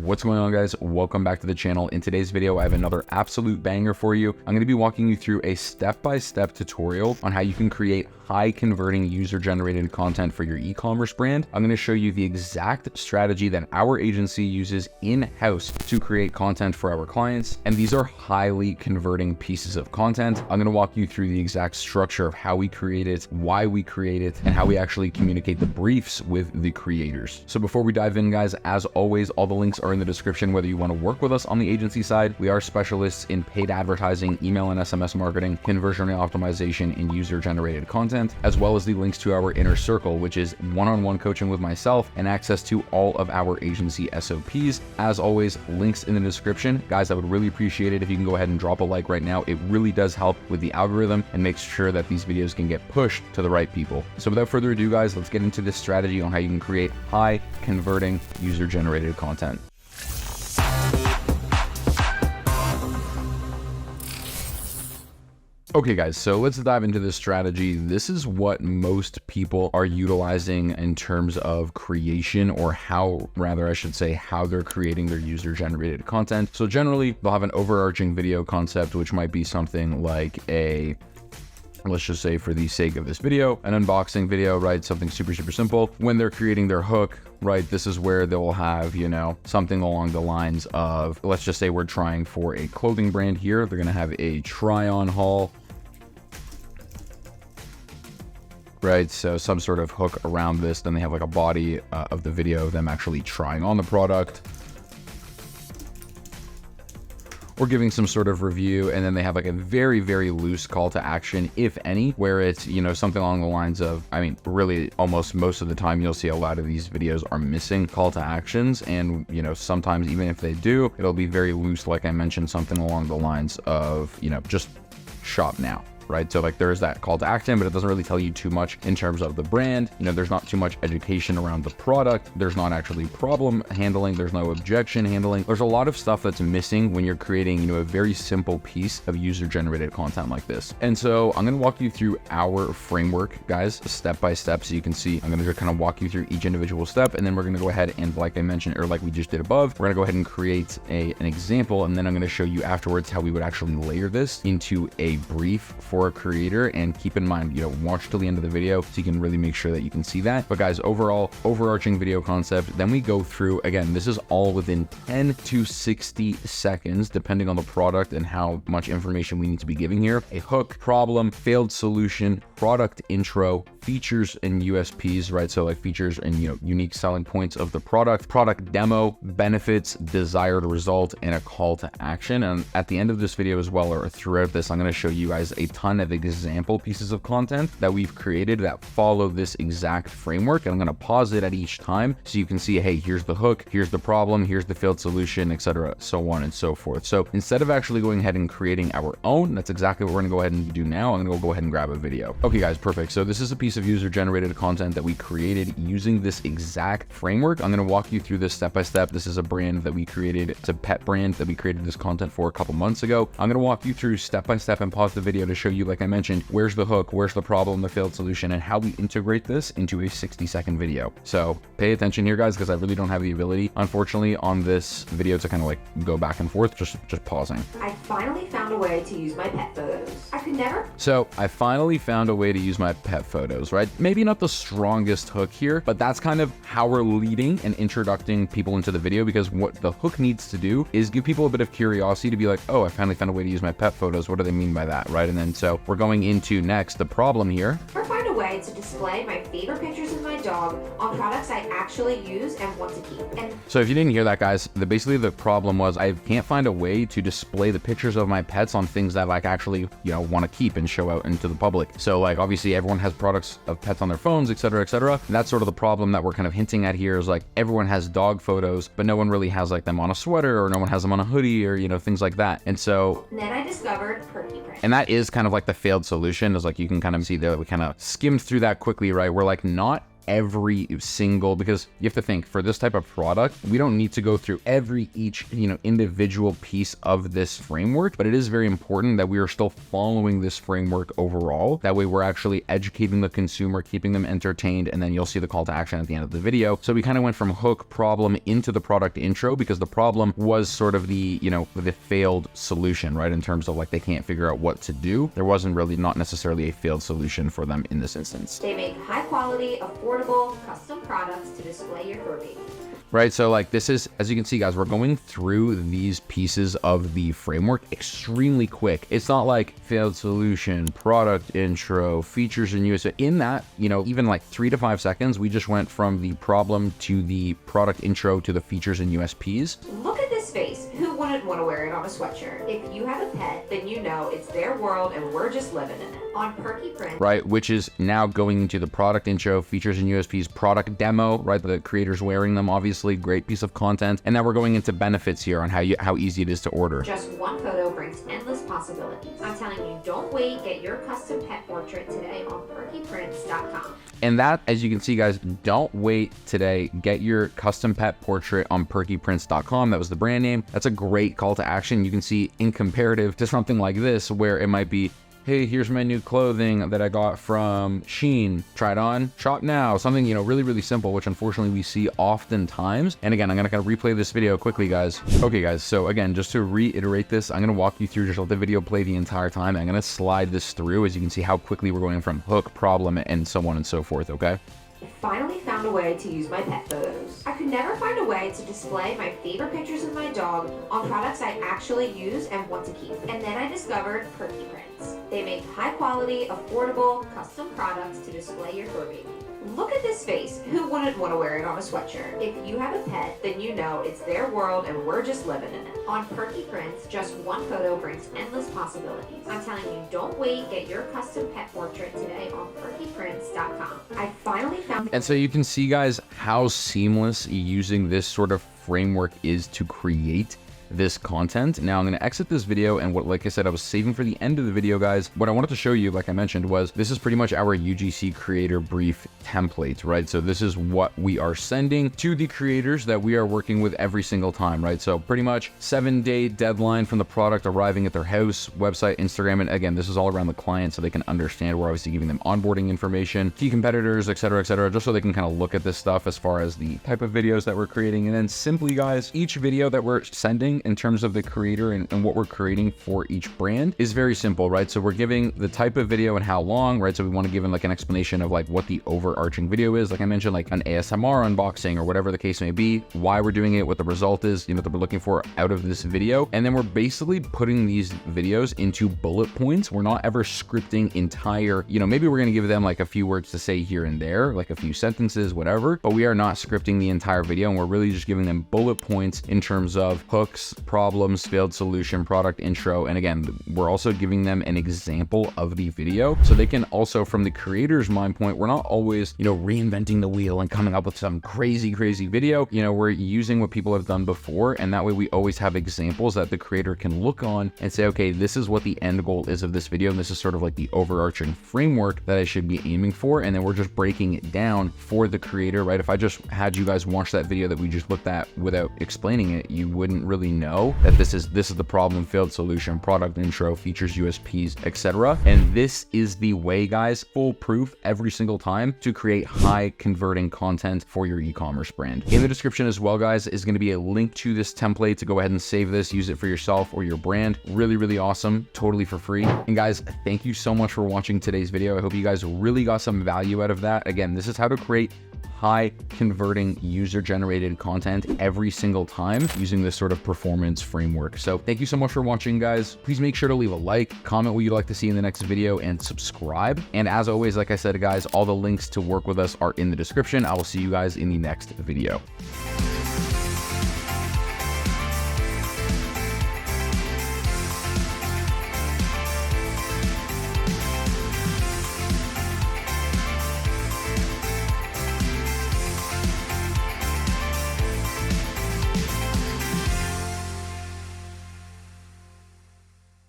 What's going on, guys? Welcome back to the channel. In today's video, I have another absolute banger for you. I'm going to be walking you through a step-by-step tutorial on how you can create high converting user-generated content for your e-commerce brand. I'm going to show you the exact strategy that our agency uses in-house to create content for our clients. And these are highly converting pieces of content. I'm going to walk you through the exact structure of how we create it, why we create it, and how we actually communicate the briefs with the creators. So before we dive in, guys, as always, all the links are in the description. Whether you want to work with us on the agency side, we are specialists in paid advertising, email and SMS marketing, conversion optimization, and user-generated content, as well as the links to our inner circle, which is one-on-one coaching with myself and access to all of our agency SOPs. As always, links in the description. Guys, I would really appreciate it if you can go ahead and drop a like right now. It really does help with the algorithm and makes sure that these videos can get pushed to the right people. So without further ado, guys, let's get into this strategy on how you can create high converting user-generated content. Okay, guys, so let's dive into this strategy. This is what most people are utilizing in terms of creation, or how, rather, I should say, how they're creating their user-generated content. So generally, they'll have an overarching video concept, which might be something like a, let's just say for the sake of this video, an unboxing video, right? Something super simple. When they're creating their hook, right, this is where they'll have, you know, something along the lines of, let's just say we're trying for a clothing brand here. They're going to have a try-on haul, right? So some sort of hook around this. Then they have like a body of the video of them actually trying on the product, or giving some sort of review. And then they have like a very loose call to action, if any, where it's, you know, something along the lines of, I mean, really almost most of the time you'll see a lot of these videos are missing call to actions. And, you know, sometimes even if they do, it'll be very loose. Like I mentioned, something along the lines of, you know, just shop now. Right? So like there is that call to action, but it doesn't really tell you too much in terms of the brand. You know, there's not too much education around the product. There's not actually problem handling. There's no objection handling. There's a lot of stuff that's missing when you're creating, you know, a very simple piece of user generated content like this. And so I'm going to walk you through our framework, guys, step by step. So you can see, I'm going to just kind of walk you through each individual step. And then we're going to go ahead and, like I mentioned, or like we just did above, we're going to go ahead and create an example. And then I'm going to show you afterwards how we would actually layer this into a brief for a creator. And keep in mind, you know, watch till the end of the video so you can really make sure that you can see that. But guys, overall overarching video concept, then we go through, again, this is all within 10 to 60 seconds depending on the product and how much information we need to be giving here. A hook, problem, failed solution, product intro, features and USPs, right? So like features and, you know, unique selling points of the product demo, benefits, desired result, and a call to action. And at the end of this video as well, or throughout this, I'm going to show you guys a ton of example pieces of content that we've created that follow this exact framework. And I'm going to pause it at each time so you can see, hey, here's the hook, here's the problem, here's the failed solution, etc., so on and so forth. So instead of actually going ahead and creating our own, that's exactly what we're going to go ahead and do now. I'm going to go ahead and grab a video. Okay, guys, perfect. So this is a piece of user-generated content that we created using this exact framework. I'm going to walk you through this step by step. This is a brand that we created. It's a pet brand that we created this content for a couple months ago. I'm going to walk you through step by step and pause the video to show you, like I mentioned, where's the hook, where's the problem, the failed solution, and how we integrate this into a 60-second video. So pay attention here, guys, because I really don't have the ability, unfortunately, on this video to kind of like go back and forth, just pausing. I finally found a way to use my pet photos. So I finally found a way to use my pet photos, right? Maybe not the strongest hook here, but that's kind of how we're leading and introducing people into the video, because what the hook needs to do is give people a bit of curiosity to be like, oh, I finally found a way to use my pet photos. What do they mean by that, right? And then so we're going into next the problem here. Or find a way to display my favorite pictures of my dog on products I actually use and want to keep. And so if you didn't hear that, guys, basically the problem was I can't find a way to display the pictures of my pets on things that like actually, you know, want to keep and show out into the public. So like obviously everyone has products of pets on their phones, etc., etc. And that's sort of the problem that we're kind of hinting at here, is like everyone has dog photos, but no one really has like them on a sweater, or no one has them on a hoodie, or, you know, things like that. And so then I discovered perky print. And that is kind of like the failed solution, is like you can kind of see there that we kind of skimmed through that quickly, right? We're like not every single, because you have to think for this type of product, we don't need to go through each individual piece of this framework, but it is very important that we are still following this framework overall. That way we're actually educating the consumer, keeping them entertained, and then you'll see the call to action at the end of the video. So we kind of went from hook, problem into the product intro, because the problem was sort of the failed solution, right? In terms of like they can't figure out what to do. There wasn't really not necessarily a failed solution for them in this instance. They make high quality, affordable, custom products to display your fur baby. Right, so like this is, as you can see guys, we're going through these pieces of the framework extremely quick. It's not like failed solution, product intro, features and USP. In that, even like 3 to 5 seconds, we just went from the problem to the product intro to the features and USPs. Look at this face. Who wouldn't want to wear it on a sweatshirt? If you have a pet, then you know it's their world and we're just living in it. On Perky Print, right, which is now going into the product intro, features and USPs, product demo, right? The creators wearing them, obviously, great piece of content. And now we're going into benefits here on how easy it is to order. Just one photo brings endless possibilities. I'm telling you, don't wait. Get your custom pet portrait today on perkyprints.com. And that, as you can see, guys, don't wait today. Get your custom pet portrait on perkyprints.com. That was the brand name. That's a great call to action. You can see in comparative to something like this, where it might be, hey, here's my new clothing that I got from Shein. Try it on, shop now. Something, really, really simple, which unfortunately we see oftentimes. And again, I'm gonna kind of replay this video quickly, guys. Okay, guys, so again, just to reiterate this, I'm gonna walk you through, just let the video play the entire time. I'm gonna slide this through, as you can see how quickly we're going from hook, problem, and so on and so forth, okay? I finally found a way to use my pet photos. I could never find a way to display my favorite pictures of my dog on products I actually use and want to keep. And then I discovered Perky Prints. They make high quality, affordable, custom products to display your fur baby. Look at this face. Who wouldn't want to wear it on a sweatshirt? If you have a pet, then you know it's their world and we're just living in it. On Perky Prints, just one photo brings endless possibilities. I'm telling you, don't wait. Get your custom pet portrait today on perkyprints.com. I finally found... And so you can see, guys, how seamless using this sort of framework is to create this content. Now I'm going to exit this video, and like I said, I was saving for the end of the video, guys. What I wanted to show you, like I mentioned, was this is pretty much our UGC creator brief template, right? So this is what we are sending to the creators that we are working with every single time, right? So pretty much 7-day deadline from the product arriving at their house, website, Instagram. And again, this is all around the client so they can understand. We're obviously giving them onboarding information, key competitors, et cetera, just so they can kind of look at this stuff as far as the type of videos that we're creating. And then simply, guys, each video that we're sending in terms of the creator and what we're creating for each brand is very simple, right? So we're giving the type of video and how long, right? So we want to give them like an explanation of like what the overarching video is. Like I mentioned, like an ASMR unboxing or whatever the case may be, why we're doing it, what the result is, that we're looking for out of this video. And then we're basically putting these videos into bullet points. We're not ever scripting entire, maybe we're going to give them like a few words to say here and there, like a few sentences, whatever, but we are not scripting the entire video. And we're really just giving them bullet points in terms of hooks, problems, failed solution, product intro. And again, we're also giving them an example of the video so they can also, from the creator's mind point, we're not always, reinventing the wheel and coming up with some crazy video. We're using what people have done before, and that way we always have examples that the creator can look on and say, okay, this is what the end goal is of this video, and this is sort of like the overarching framework that I should be aiming for. And then we're just breaking it down for the creator, right? If I just had you guys watch that video that we just looked at without explaining it, you wouldn't really know that this is the problem, failed solution, product intro, features, USPs, etc. And this is the way, guys, foolproof every single time to create high converting content for your e-commerce brand. In the description as well, guys, is going to be a link to this template to go ahead and save this, use it for yourself or your brand. Really awesome, totally for free. And guys, thank you so much for watching today's video. I hope you guys really got some value out of that. Again, this is how to create high converting user generated content every single time using this sort of performance framework. So thank you so much for watching, guys. Please make sure to leave a like, comment what you'd like to see in the next video, and subscribe. And as always, like I said, guys, all the links to work with us are in the description. I will see you guys in the next video.